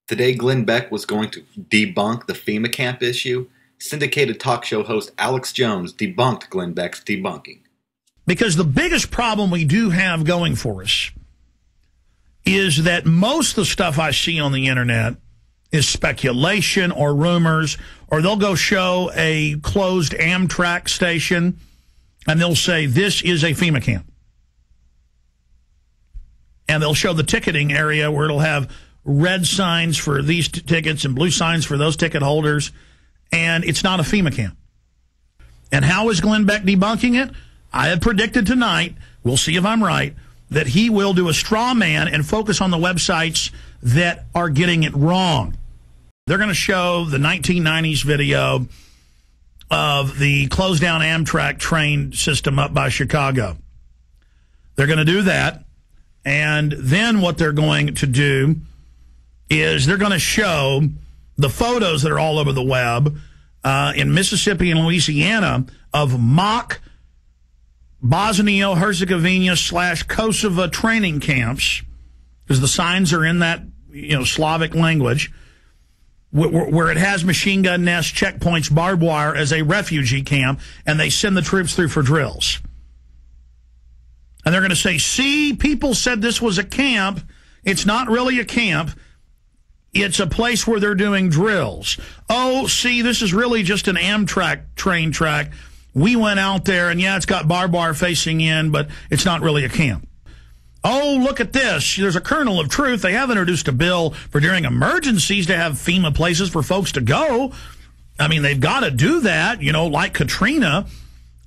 Today, Glenn-a-Beck was going to debunk the FEMA camp issue. Syndicated talk show host Alex Jones debunked Glenn-a-Beck's debunking. Because the biggest problem we do have going for us is that most of the stuff I see on the internet is speculation or rumors, or they'll go show a closed Amtrak station and they'll say this is a FEMA camp. And they'll show the ticketing area where it'll have red signs for these tickets and blue signs for those ticket holders, and it's not a FEMA camp. And how is Glenn-a-Beck debunking it? I have predicted tonight, we'll see if I'm right, that he will do a straw man and focus on the websites that are getting it wrong. They're going to show the 1990s video of the closed down Amtrak train system up by Chicago. They're going to do that. And then what they're going to do is they're going to show the photos that are all over the web in Mississippi and Louisiana of mock Bosnia-Herzegovina / Kosovo training camps, because the signs are in that Slavic language, where it has machine gun nests, checkpoints, barbed wire as a refugee camp, and they send the troops through for drills. And they're going to say, see, people said this was a camp. It's not really a camp. It's a place where they're doing drills. Oh, see, this is really just an Amtrak train track. We went out there, and yeah, it's got barbed wire facing in, but it's not really a camp. Oh, look at this. There's a kernel of truth. They have introduced a bill for during emergencies to have FEMA places for folks to go. I mean, they've got to do that, like Katrina.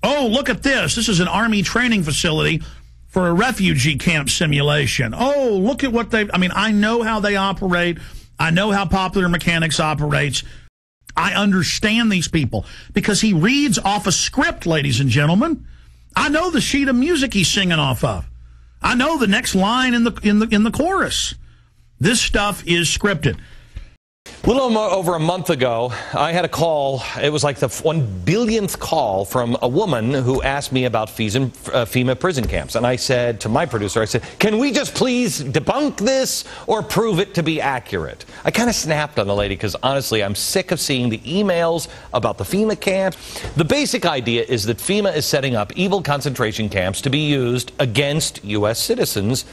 Oh, look at this. This is an Army training facility for a refugee camp simulation. Oh, look at what I know how they operate. I know how Popular Mechanics operates. I understand these people because he reads off a script, ladies and gentlemen. I know the sheet of music he's singing off of. I know the next line in the chorus. This stuff is scripted. A little over a month ago, I had a call. It was like the 1 billionth call from a woman who asked me about FEMA prison camps. And I said to my producer, I said, can we just please debunk this or prove it to be accurate? I kind of snapped on the lady because, honestly, I'm sick of seeing the emails about the FEMA camps. The basic idea is that FEMA is setting up evil concentration camps to be used against U.S. citizens.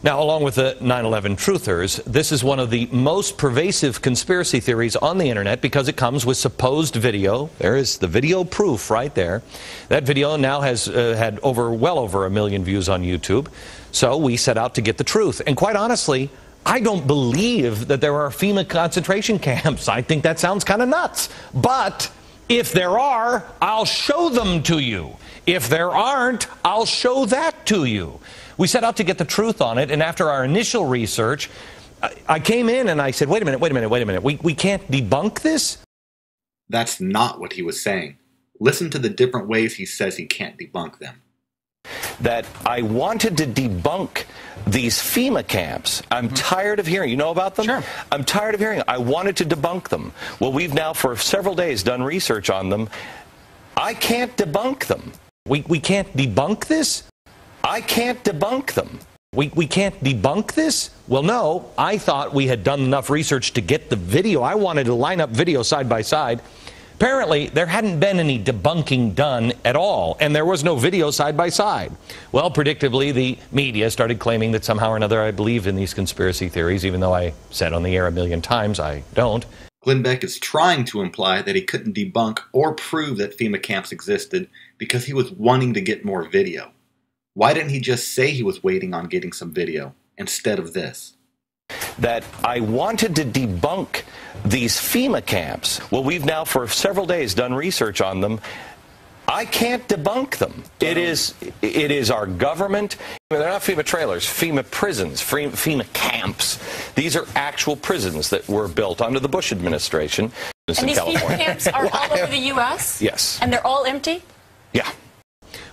Now, along with the 9/11 truthers, this is one of the most pervasive conspiracy theories on the internet because it comes with supposed video. There is the video proof right there. That video now has had well over 1 million views on YouTube. So we set out to get the truth. And quite honestly, I don't believe that there are FEMA concentration camps. I think that sounds kind of nuts. But if there are, I'll show them to you. If there aren't, I'll show that to you. We set out to get the truth on it, and after our initial research, I came in and I said, wait a minute. We can't debunk this? That's not what he was saying. Listen to the different ways he says he can't debunk them. That I wanted to debunk these FEMA camps. I'm tired of hearing. You know about them? Sure. I'm tired of hearing. I wanted to debunk them. Well, we've now for several days done research on them. I can't debunk them. We can't debunk this? I can't debunk them. We can't debunk this? Well, no. I thought we had done enough research to get the video. I wanted to line up video side by side. Apparently, there hadn't been any debunking done at all, and there was no video side by side. Well, predictably, the media started claiming that somehow or another I believe in these conspiracy theories, even though I said on the air 1 million times I don't. Glenn-a-Beck is trying to imply that he couldn't debunk or prove that FEMA camps existed because he was wanting to get more video. Why didn't he just say he was waiting on getting some video instead of this? That I wanted to debunk these FEMA camps. Well, we've now for several days done research on them. I can't debunk them. It is our government. They're not FEMA trailers, FEMA prisons, FEMA camps. These are actual prisons that were built under the Bush administration. And these FEMA camps are all over the U.S.? Yes. And they're all empty? Yeah.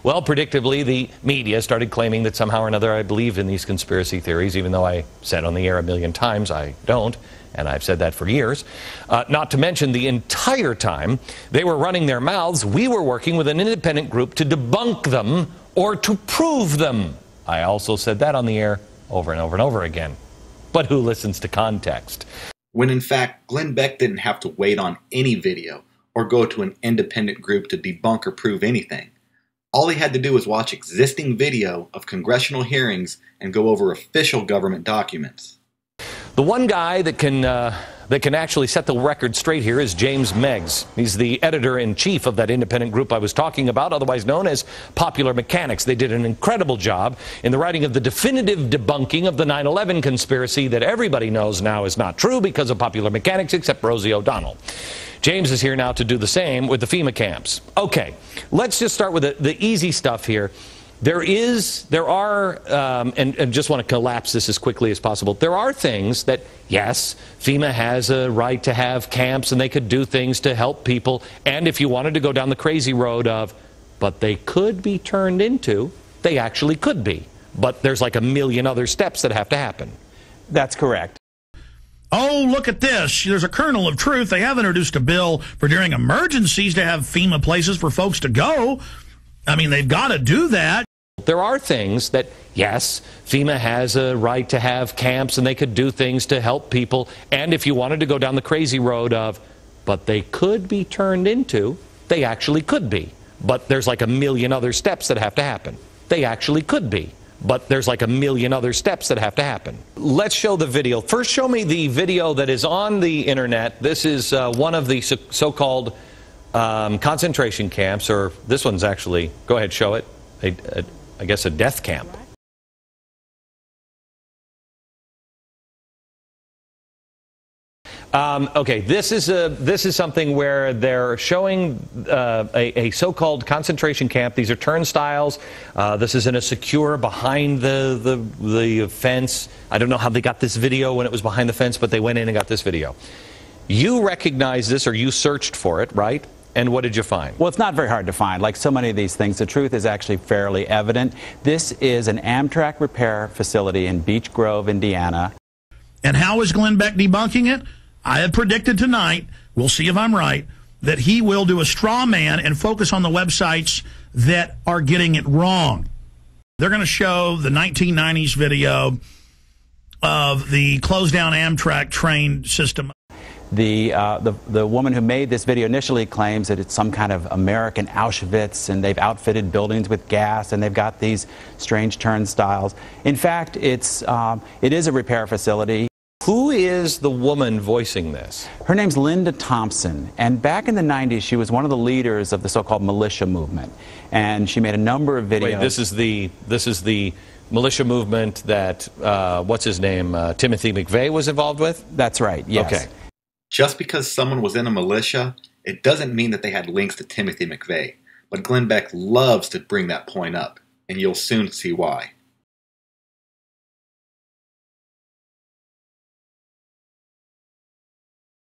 Well, predictably, the media started claiming that somehow or another I believe in these conspiracy theories, even though I said on the air 1 million times I don't, and I've said that for years. Not to mention the entire time they were running their mouths, we were working with an independent group to debunk them or to prove them. I also said that on the air over and over and over again. But who listens to context? when in fact Glenn-a-Beck didn't have to wait on any video or go to an independent group to debunk or prove anything. All he had to do was watch existing video of congressional hearings and go over official government documents. The one guy that can actually set the record straight here is James Meggs. He's the editor-in-chief of that independent group I was talking about, otherwise known as Popular Mechanics. They did an incredible job in the writing of the definitive debunking of the 9/11 conspiracy that everybody knows now is not true because of Popular Mechanics, except Rosie O'Donnell. James is here now to do the same with the FEMA camps. Okay, let's just start with the easy stuff here. There are, and just want to collapse this as quickly as possible. There are things that, yes, FEMA has a right to have camps and they could do things to help people. And if you wanted to go down the crazy road of, but they could be turned into, they actually could be. But there's like a million other steps that have to happen. That's correct. Oh, look at this. There's a kernel of truth. They have introduced a bill for during emergencies to have FEMA places for folks to go. I mean, they've got to do that. There are things that, yes, FEMA has a right to have camps and they could do things to help people. And if you wanted to go down the crazy road of, but they could be turned into, they actually could be. But there's like a million other steps that have to happen. They actually could be. But there's like a million other steps that have to happen. Let's show the video. First, show me the video that is on the internet. This is one of the so-called concentration camps, or this one's actually, go ahead, show it. I guess a death camp. Okay, this is something where they're showing a so-called concentration camp. These are turnstiles. This is in a secure behind the fence. I don't know how they got this video when it was behind the fence, but they went in and got this video. You recognize this, or you searched for it, right? And what did you find? Well, it's not very hard to find. Like so many of these things, the truth is actually fairly evident. This is an Amtrak repair facility in Beech Grove, Indiana. And how is Glenn-a-Beck debunking it? I have predicted tonight, we'll see if I'm right, that he will do a straw man and focus on the websites that are getting it wrong. They're going to show the 1990s video of the closed down Amtrak train system. The woman who made this video initially claims that it's some kind of American Auschwitz, and they've outfitted buildings with gas, and they've got these strange turnstiles. In fact, it is a repair facility. Who is the woman voicing this? Her name's Linda Thompson, and back in the 90s, she was one of the leaders of the so-called militia movement, and she made a number of videos. Wait, this is the militia movement that what's his name, Timothy McVeigh was involved with? That's right. Yes. Okay. Just because someone was in a militia, it doesn't mean that they had links to Timothy McVeigh. But Glenn-a-Beck loves to bring that point up, and you'll soon see why.